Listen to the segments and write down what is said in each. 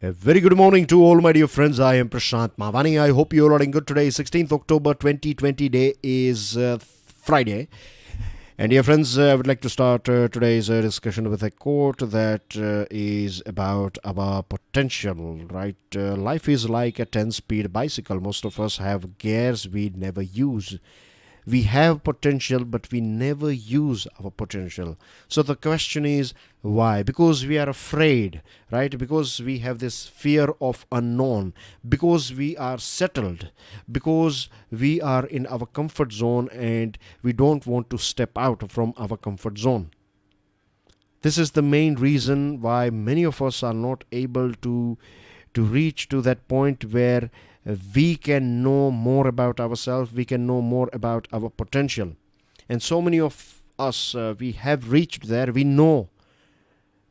A very good morning to all my dear friends. I am Prashant Mavani. I hope you all are doing good today. 16th October 2020 day is Friday. And dear friends, I would like to start today's discussion with a quote that is about our potential, right? Life is like a 10-speed bicycle. Most of us have gears we never use. We have potential, but we never use our potential. So the question is why? Because we are afraid, right? Because we have this fear of unknown, because we are settled, because we are in our comfort zone and we don't want to step out from our comfort zone. This is the main reason why many of us are not able to reach to that point where we can know more about ourselves, we can know more about our potential. And so many of us, we have reached there, we know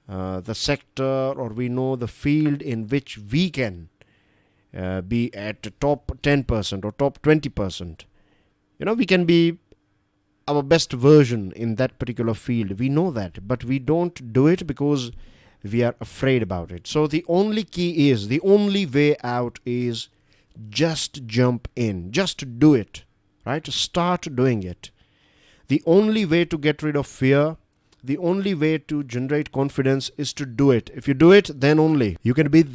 the sector or we know the field in which we can be at the top 10% or top 20%. We can be our best version in that particular field. We know that, but we don't do it because we are afraid about it. So the only key is, the only way out is just jump in, just do it, right? Start doing it. The only way to get rid of fear, the only way to generate confidence is to do it. If you do it, then only you can beat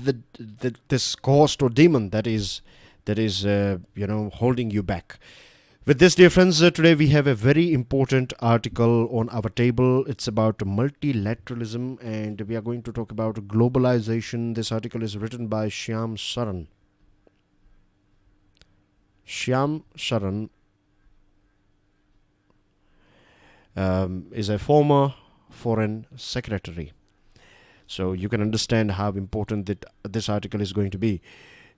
this ghost or demon that is holding you back. With this, dear friends, today we have a very important article on our table. It's about multilateralism, and we are going to talk about globalization. This article is written by Shyam Saran. Shyam Saran is a former foreign secretary. So you can understand how important this article is going to be.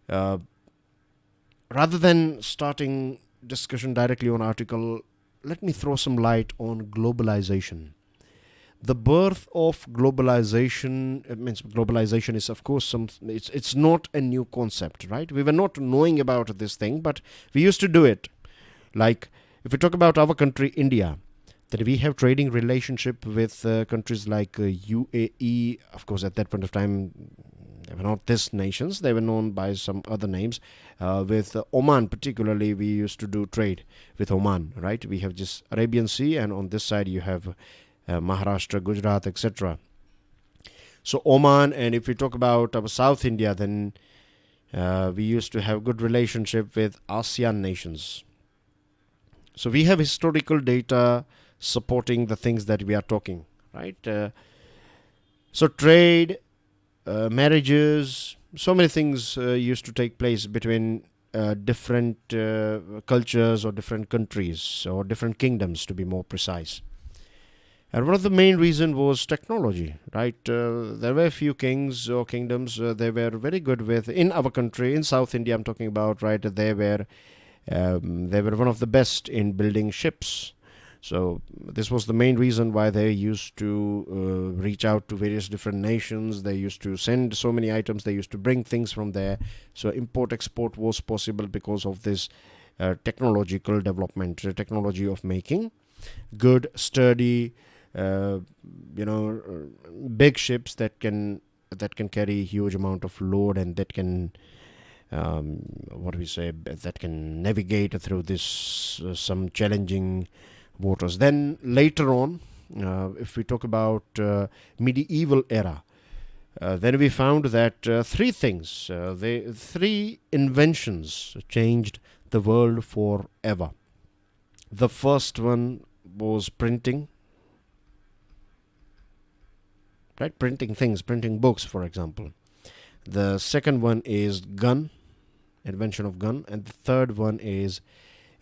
Rather than starting discussion directly on article, let me throw some light on globalization. The birth of globalization means globalization is, of course, it's not a new concept, right? We were not knowing about this thing, but we used to do it. Like if we talk about our country, India, that we have trading relationship with countries like UAE. Of course, at that point of time, they were not these nations. They were known by some other names. With Oman, particularly, we used to do trade with Oman, right? We have just Arabian Sea, and on this side you have Maharashtra, Gujarat, etc. So Oman, and if we talk about our South India, then we used to have good relationship with ASEAN nations. So we have historical data supporting the things that we are talking, right? So trade, marriages, so many things used to take place between different cultures or different countries or different kingdoms, to be more precise. And one of the main reasons was technology, right? There were a few kings or kingdoms they were very good with in our country, in South India. I'm talking about, right? They were one of the best in building ships. So this was the main reason why they used to reach out to various different nations. They used to send so many items. They used to bring things from there. So import-export was possible because of this technological development, technology of making good, sturdy, big ships that can carry a huge amount of load, and that can that can navigate through this some challenging waters. Then later on, if we talk about medieval era, then we found that three inventions changed the world forever. The first one was printing, right? Printing things, printing books, for example. The second one is invention of gun, and the third one is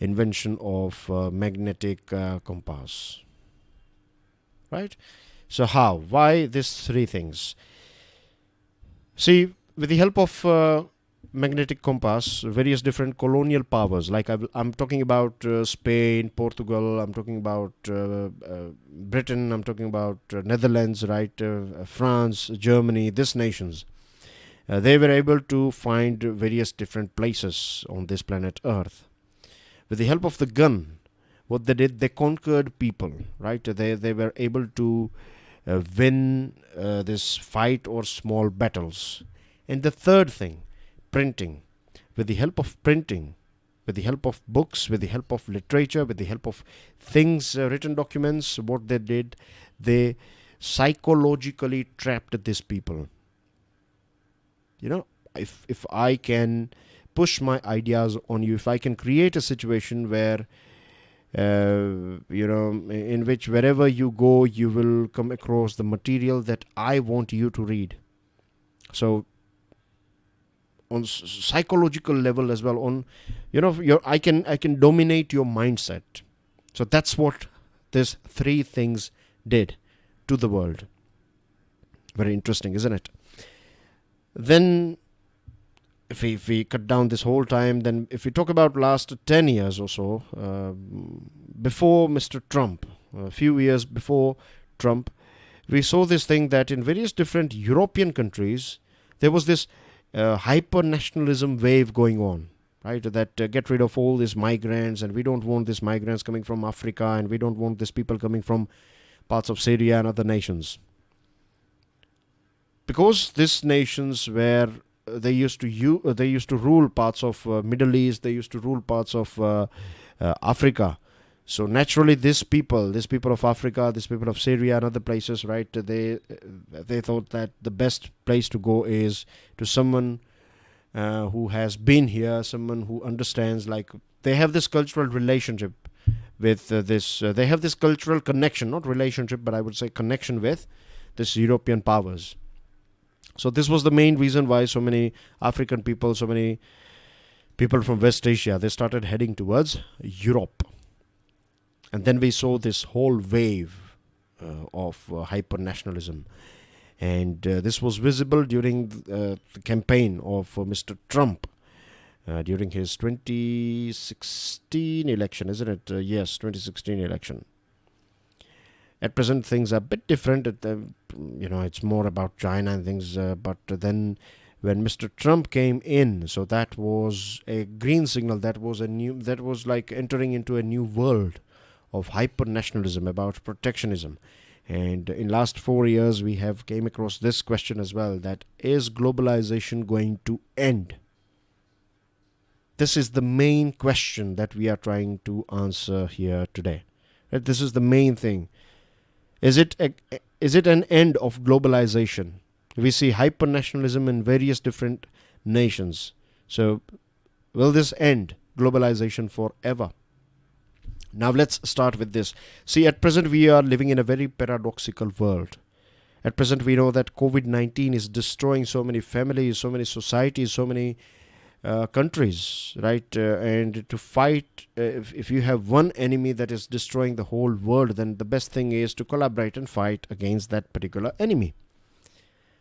invention of magnetic compass, right? So why these three things? See, with the help of magnetic compass, various different colonial powers, like I'm talking about Spain, Portugal, I'm talking about Britain, I'm talking about Netherlands, right? France, Germany, these nations, they were able to find various different places on this planet Earth. With the help of the gun, what they did, they conquered people, right? They were able to win this fight or small battles. And the third thing, printing. With the help of printing, with the help of books, with the help of literature, with the help of things, written documents, what they did, they psychologically trapped these people. If I can push my ideas on you, if I can create a situation where in which wherever you go, you will come across the material that I want you to read. So on psychological level as well, on I can dominate your mindset. So that's what these three things did to the world. Very interesting, isn't it? Then if we cut down this whole time, then if we talk about last 10 years or so, before Mr. Trump, a few years before Trump, we saw this thing that in various different European countries, there was this hyper-nationalism wave going on, right? That get rid of all these migrants, and we don't want these migrants coming from Africa, and we don't want these people coming from parts of Syria and other nations. Because these nations were they used to rule parts of Middle East, they used to rule parts of Africa. So naturally, these people of Africa, these people of Syria and other places, right? They thought that the best place to go is to someone who has been here, someone who understands. Like they have this cultural relationship with they have this cultural connection, not relationship, but I would say connection with this European powers. So this was the main reason why so many African people, so many people from West Asia, they started heading towards Europe. And then we saw this whole wave of hyper-nationalism. And this was visible during the campaign of Mr. Trump during his 2016 election, isn't it? Yes, 2016 election. At present, things are a bit different. It's more about China and things. But then when Mr. Trump came in, so that was a green signal. That was like entering into a new world of hyper-nationalism, about protectionism. And in last 4 years, we have came across this question as well, that is globalization going to end? This is the main question that we are trying to answer here today. Right? This is the main thing. Is it an end of globalization? We see hyper-nationalism in various different nations. So will this end globalization forever? Now let's start with this. See, at present we are living in a very paradoxical world. At present we know that COVID-19 is destroying so many families, so many societies, so many countries, right? And to fight, if you have one enemy that is destroying the whole world, then the best thing is to collaborate and fight against that particular enemy.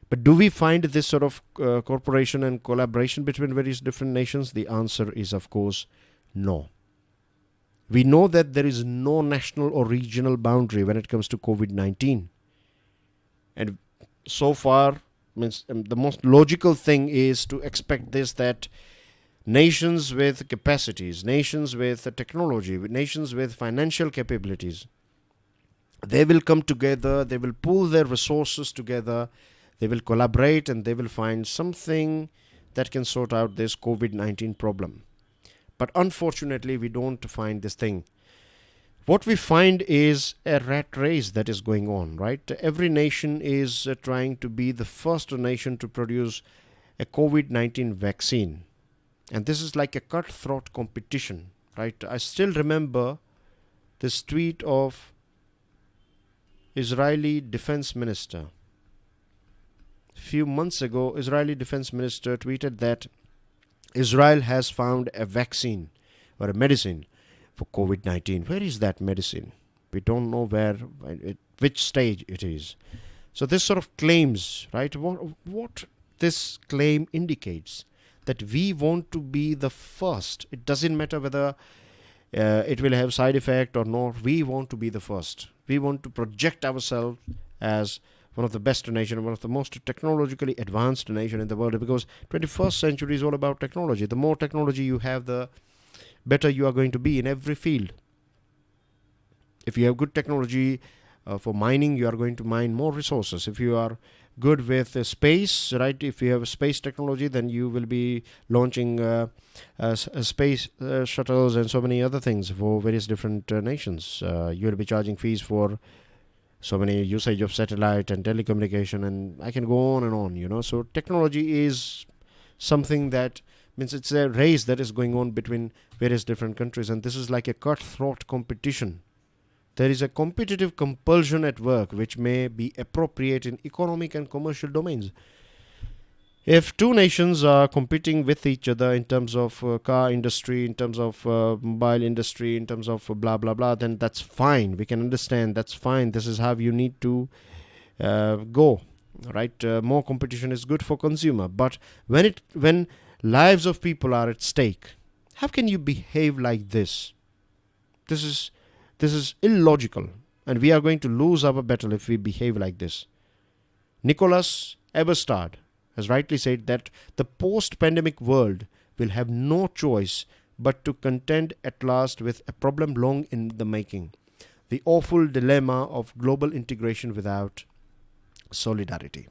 But do we find this sort of cooperation and collaboration between various different nations? The answer is, of course, no. We know that there is no national or regional boundary when it comes to COVID-19. And so far, the most logical thing is to expect this, that nations with capacities, nations with technology, nations with financial capabilities, they will come together, they will pool their resources together, they will collaborate, and they will find something that can sort out this COVID-19 problem. But unfortunately, we don't find this thing. What we find is a rat race that is going on, right? Every nation is trying to be the first nation to produce a COVID-19 vaccine. And this is like a cutthroat competition, right? I still remember this tweet of Israeli Defense Minister. A few months ago, Israeli Defense Minister tweeted that Israel has found a vaccine or a medicine for COVID-19. Where is that medicine? We don't know which stage it is. So this sort of claims, right? What this claim indicates, that we want to be the first. It doesn't matter whether it will have side effect or not. We want to be the first. We want to project ourselves as one of the best nation, one of the most technologically advanced nation in the world, because 21st century is all about technology. The more technology you have, the better you are going to be in every field. If you have good technology for mining, you are going to mine more resources. If you are good with space, right? If you have space technology, then you will be launching space shuttles and so many other things for various different nations. You will be charging fees for so many usage of satellite and telecommunication, and I can go on and on, So technology is something that means it's a race that is going on between various different countries, and this is like a cutthroat competition. There is a competitive compulsion at work which may be appropriate in economic and commercial domains. If two nations are competing with each other in terms of car industry, in terms of mobile industry, in terms of blah blah blah, then that's fine. We can understand, that's fine. This is how you need to go, right? More competition is good for consumer, but when lives of people are at stake, how can you behave like this? This is illogical, and we are going to lose our battle if we behave like this. Nicholas Eberstad has rightly said that the post-pandemic world will have no choice but to contend at last with a problem long in the making: the awful dilemma of global integration without solidarity.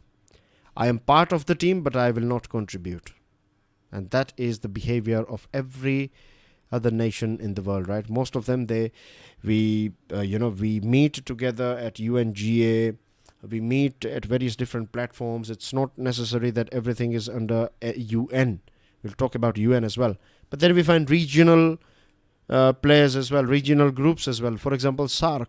I am part of the team, but I will not contribute. And that is the behavior of every other nation in the world, right? Most of them, we meet together at UNGA, we meet at various different platforms. It's not necessary that everything is under UN. We'll talk about UN as well. But then we find regional players as well, regional groups as well. For example, SAARC,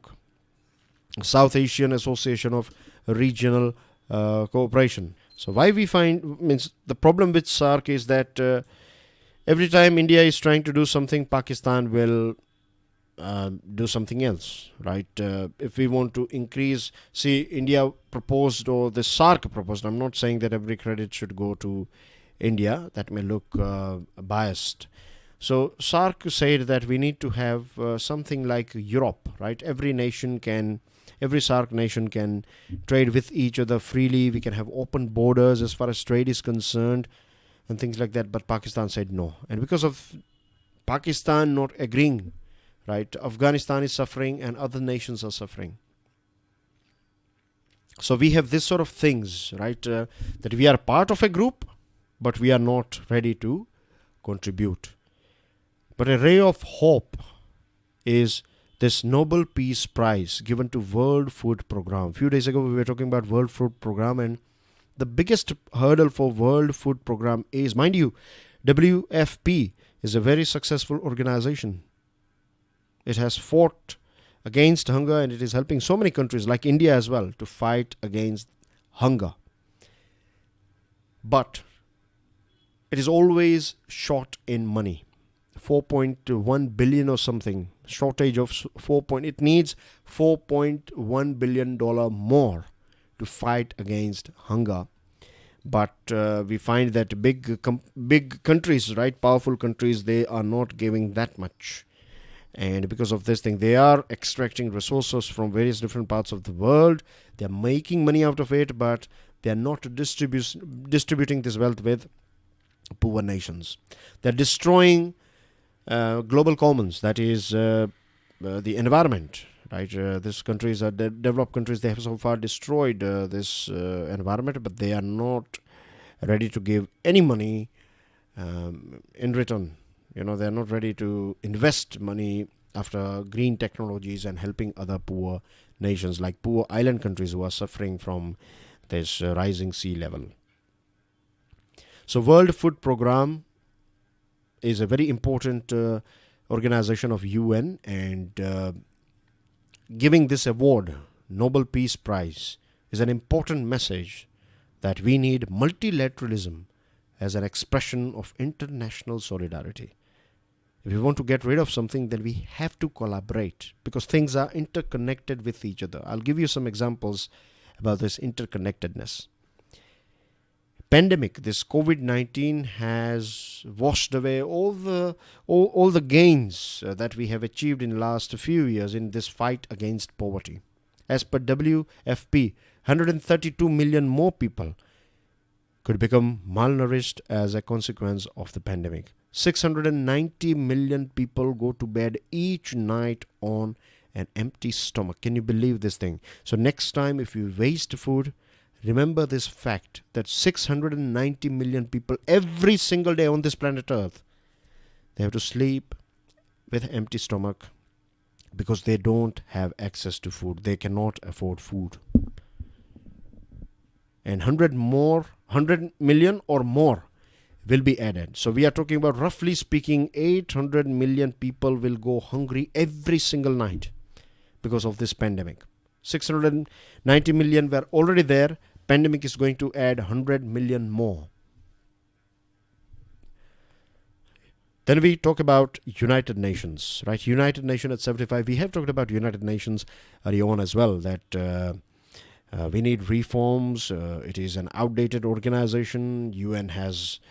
South Asian Association of Regional Cooperation. So why we find, means the problem with SAARC is that every time India is trying to do something, Pakistan will do something else, right? If we want to increase, see, India proposed, or the SAARC proposed, I'm not saying that every credit should go to India, that may look biased. So SAARC said that we need to have something like Europe, right? Every SAARC nation can trade with each other freely. We can have open borders as far as trade is concerned and things like that. But Pakistan said no. And because of Pakistan not agreeing, right, Afghanistan is suffering and other nations are suffering. So we have this sort of things, right, that we are part of a group, but we are not ready to contribute. But a ray of hope is this Nobel Peace Prize given to World Food Program. A few days ago, we were talking about World Food Program, and the biggest hurdle for World Food Program is, mind you, WFP is a very successful organization. It has fought against hunger, and it is helping so many countries like India as well to fight against hunger. But it is always short in money. 4.1 billion or something, shortage of it needs $4.1 billion more to fight against hunger. But we find that big countries, right, powerful countries, they are not giving that much. And because of this thing, they are extracting resources from various different parts of the world. They are making money out of it, but they are not distributing this wealth with poor nations. They are destroying global commons, that is the environment, right? These countries are developed countries. They have so far destroyed this environment, but they are not ready to give any money in return. They are not ready to invest money after green technologies and helping other poor nations, like poor island countries who are suffering from this rising sea level. So World Food Program is a very important organization of UN, and giving this award, Nobel Peace Prize, is an important message that we need multilateralism as an expression of international solidarity. If we want to get rid of something, then we have to collaborate, because things are interconnected with each other. I'll give you some examples about this interconnectedness. Pandemic, this COVID-19 has washed away all the gains that we have achieved in the last few years in this fight against poverty. As per WFP, 132 million more people could become malnourished as a consequence of the pandemic. 690 million people go to bed each night on an empty stomach. Can you believe this thing? So next time, if you waste food, Remember this fact that 690 million people every single day on this planet Earth, they have to sleep with empty stomach because they don't have access to food. They cannot afford food. And 100 million or more will be added. So we are talking about, roughly speaking, 800 million people will go hungry every single night because of this pandemic. 690 million were already there. Pandemic is going to add 100 million more. Then we talk about United Nations, right? United Nations at 75. We have talked about United Nations early on as well, that we need reforms. It is an outdated organization. UN has,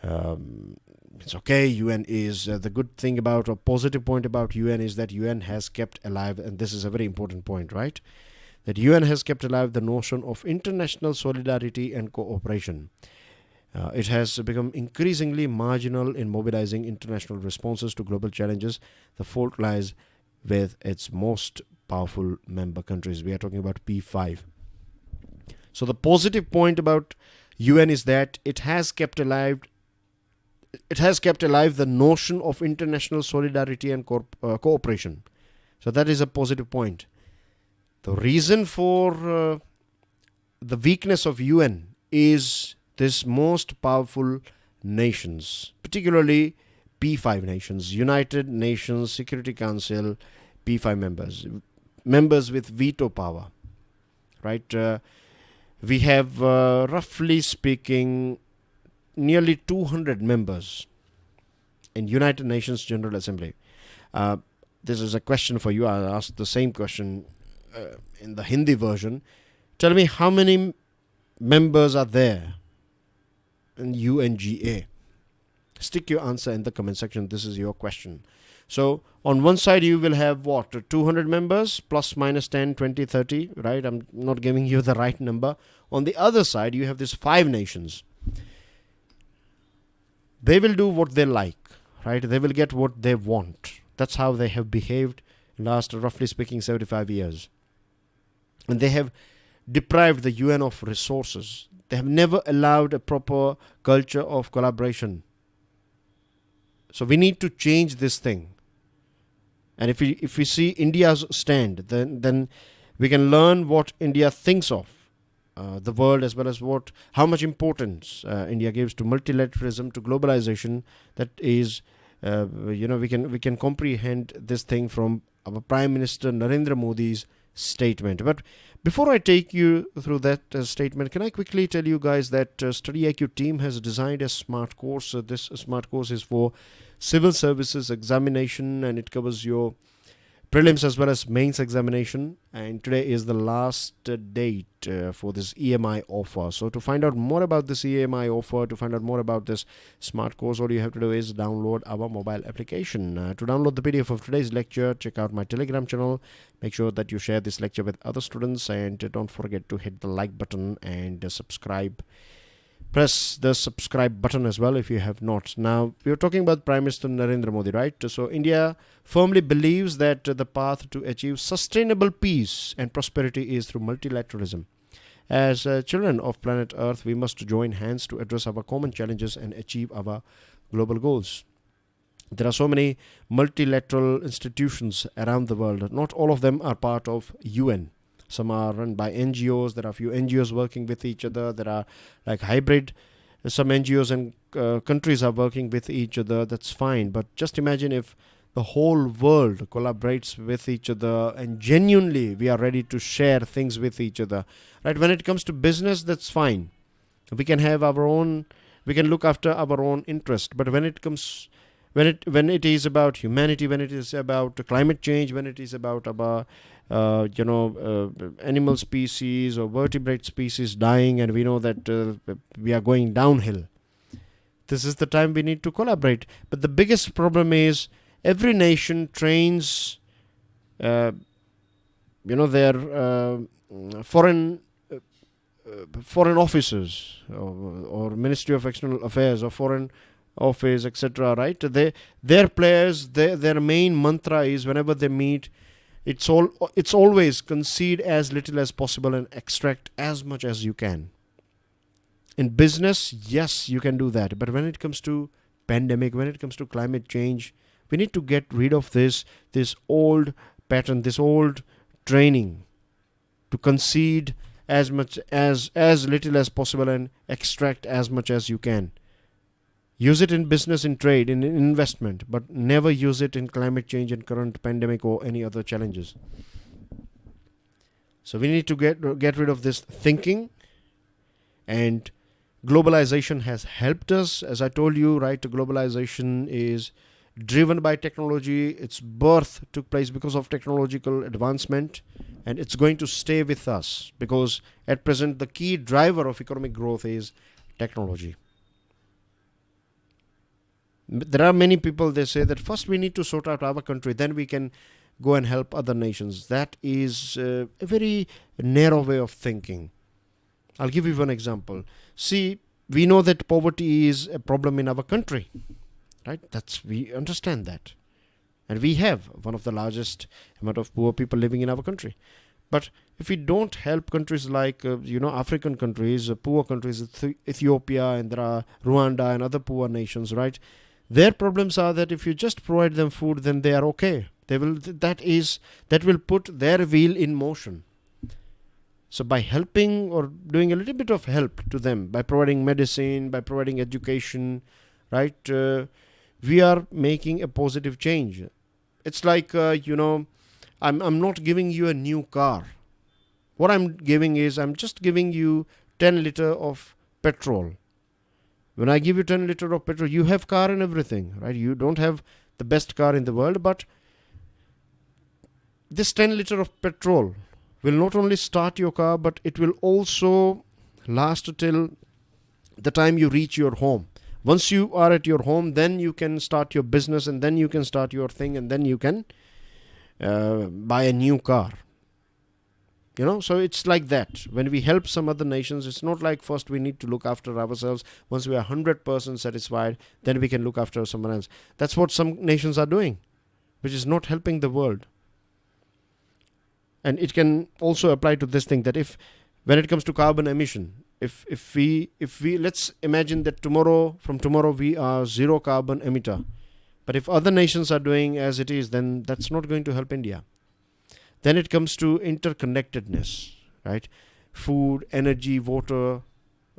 it's okay. UN is the good thing about, or positive point about UN is that UN has kept alive, and this is a very important point, right? That UN has kept alive the notion of international solidarity and cooperation. It has become increasingly marginal in mobilizing international responses to global challenges. The fault lies with its most powerful member countries. We are talking about P5. So the positive point about UN is that it has kept alive the notion of international solidarity and cooperation. So that is a positive point. The reason for the weakness of UN is this most powerful nations, particularly P5 nations, United Nations Security Council, P5 members with veto power, right? We have, roughly speaking, nearly 200 members in United Nations General Assembly. This is a question for you. I'll ask the same question in the Hindi version. Tell me how many members are there in UNGA. Stick your answer in the comment section. This is your question. So on one side you will have what, 200 members plus minus 10, 20, 30, right? I'm not giving you the right number. On the other side you have these 5 nations. They will do what they like, right? They will get what they want. That's how they have behaved in last, roughly speaking, 75 years. And they have deprived the UN of resources. They have never allowed a proper culture of collaboration. So we need to change this thing. And if we see India's stand, then we can learn what India thinks of the world, as well as how much importance India gives to multilateralism, to globalization. That is, we can comprehend this thing from our Prime Minister Narendra Modi's statement. But before I take you through that statement, can I quickly tell you guys that StudyIQ team has designed a smart course. This smart course is for Civil Services Examination, and it covers your prelims as well as mains examination, and today is the last date for this EMI offer. So to find out more about this EMI offer, to find out more about this smart course, all you have to do is download our mobile application. To download the PDF of today's lecture, check out my Telegram channel. Make sure that you share this lecture with other students, and don't forget to hit the like button and subscribe. Press the subscribe button as well if you have not. Now, we are talking about Prime Minister Narendra Modi, right? So India firmly believes that the path to achieve sustainable peace and prosperity is through multilateralism. As children of planet Earth, we must join hands to address our common challenges and achieve our global goals. There are so many multilateral institutions around the world. Not all of them are part of UN. Some are run by NGOs. There are a few NGOs working with each other. There are like hybrid. Some NGOs and countries are working with each other. That's fine. But just imagine if the whole world collaborates with each other and genuinely we are ready to share things with each other. Right? When it comes to business, that's fine. We can have our own. We can look after our own interest. But when it comes, when it is about humanity, when it is about climate change, when it is about our animal species or vertebrate species dying, and we know that we are going downhill. This is the time we need to collaborate. But the biggest problem is every nation trains, their foreign officers or Ministry of External Affairs or Foreign Office, etc. Right? Their players, their main mantra is whenever they meet, It's always concede as little as possible and extract as much as you can. In business, yes, you can do that. But when it comes to pandemic, when it comes to climate change, we need to get rid of this old pattern, this old training to concede as much as little as possible and extract as much as you can. Use it in business, in trade, in investment, but never use it in climate change and current pandemic or any other challenges. So we need to get rid of this thinking, and globalization has helped us. As I told you, right, globalization is driven by technology. Its birth took place because of technological advancement, and it's going to stay with us because at present the key driver of economic growth is technology. There are many people, they say that first we need to sort out our country, then we can go and help other nations. That is a very narrow way of thinking. I'll give you one example. See, we know that poverty is a problem in our country, right? We understand that. And we have one of the largest amount of poor people living in our country. But if we don't help countries like, African countries, poor countries, Ethiopia, and there are Rwanda and other poor nations, right? Their problems are that if you just provide them food, then they are okay. That will put their wheel in motion. So by helping or doing a little bit of help to them, by providing medicine, by providing education, right, we are making a positive change. It's like, I'm not giving you a new car. What I'm giving is, I'm just giving you 10 liter of petrol. When I give you 10 liter of petrol, you have car and everything, right? You don't have the best car in the world, but this 10 liter of petrol will not only start your car, but it will also last till the time you reach your home. Once you are at your home, then you can start your business, and then you can start your thing, and then you can buy a new car. So it's like that. When we help some other nations, it's not like first we need to look after ourselves. Once we are 100% satisfied, then we can look after someone else. That's what some nations are doing, which is not helping the world. And it can also apply to this thing that when it comes to carbon emission, if we let's imagine that from tomorrow we are zero carbon emitter. But if other nations are doing as it is, then that's not going to help India. Then it comes to interconnectedness, right? Food, energy, water,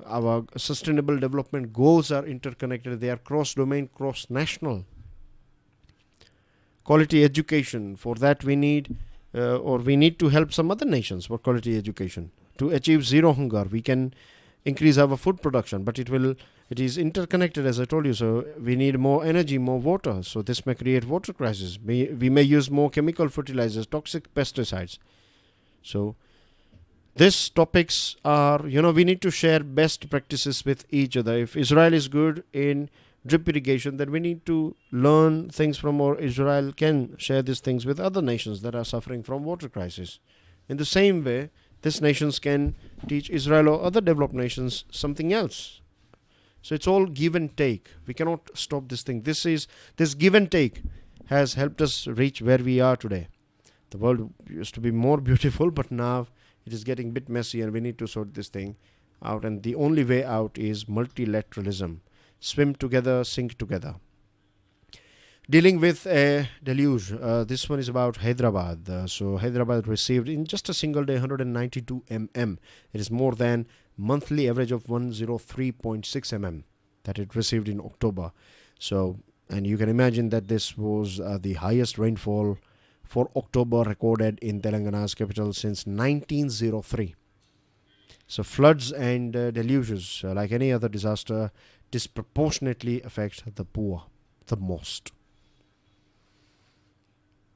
our sustainable development goals are interconnected. They are cross-domain, cross-national. Quality education, for that we need to help some other nations for quality education. To achieve zero hunger, we can increase our food production, but it is interconnected, as I told you. So we need more energy, more water. So this may create water crisis. We may use more chemical fertilizers, toxic pesticides. So these topics are, we need to share best practices with each other. If Israel is good in drip irrigation, then we need to learn things from, or Israel can share these things with other nations that are suffering from water crisis. In the same way, these nations can teach Israel or other developed nations something else. So it's all give and take. We cannot stop this thing. This give and take has helped us reach where we are today. The world used to be more beautiful, but now it is getting a bit messy, and we need to sort this thing out. And the only way out is multilateralism. Swim together, sink together. Dealing with a deluge. This one is about Hyderabad. So Hyderabad received in just a single day 192 mm. It is more than monthly average of 103.6 mm that it received in October. So, and you can imagine that this was the highest rainfall for October recorded in Telangana's capital since 1903. So floods and deluges, like any other disaster, disproportionately affect the poor the most.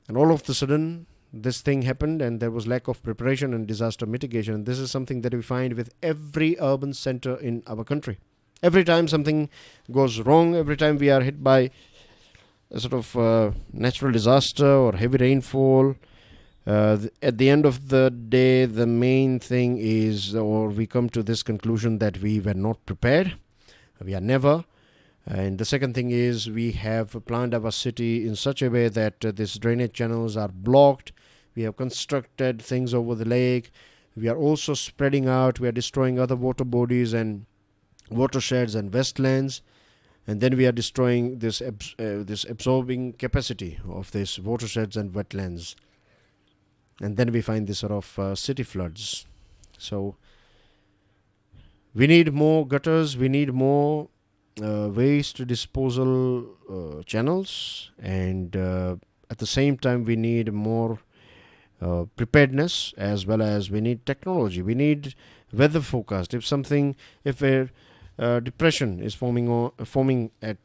And all of a sudden, this thing happened, and there was lack of preparation and disaster mitigation. And this is something that we find with every urban center in our country. Every time something goes wrong, every time we are hit by a sort of natural disaster or heavy rainfall, at the end of the day, the main thing is, or we come to this conclusion that we were not prepared. We are never. And the second thing is, we have planned our city in such a way that these drainage channels are blocked. We have constructed things over the lake. We are also spreading out. We are destroying other water bodies and watersheds and wetlands. And then we are destroying this absorbing capacity of these watersheds and wetlands. And then we find this sort of city floods. So we need more gutters. We need more waste disposal channels. And at the same time, we need more preparedness, as well as we need technology. We need weather forecast. If a depression is forming at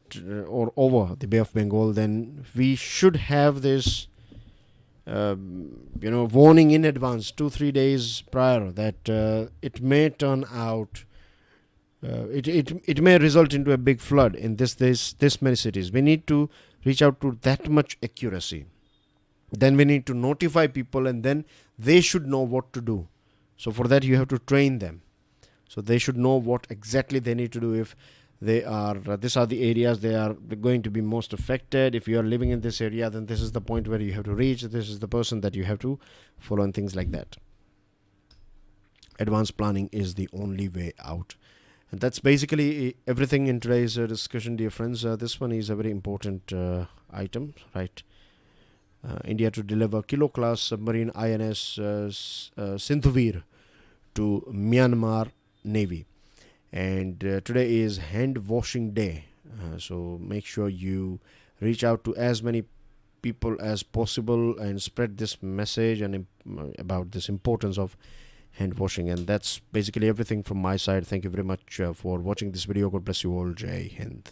or over the Bay of Bengal, then we should have this warning in advance, 2-3 days prior, that it may turn out it may result into a big flood in this many cities. We need to reach out to that much accuracy. Then we need to notify people, and then they should know what to do. So for that, you have to train them. So they should know what exactly they need to do. If they are, these are the areas they are going to be most affected. If you are living in this area, then this is the point where you have to reach. This is the person that you have to follow, and things like that. Advanced planning is the only way out. And that's basically everything in today's discussion, dear friends. This one is a very important item, right? India to deliver kilo-class submarine INS Sindhuvir to Myanmar Navy. And today is hand washing day. So make sure you reach out to as many people as possible and spread this message and about this importance of hand washing. And that's basically everything from my side. Thank you very much for watching this video. God bless you all. Jai Hind.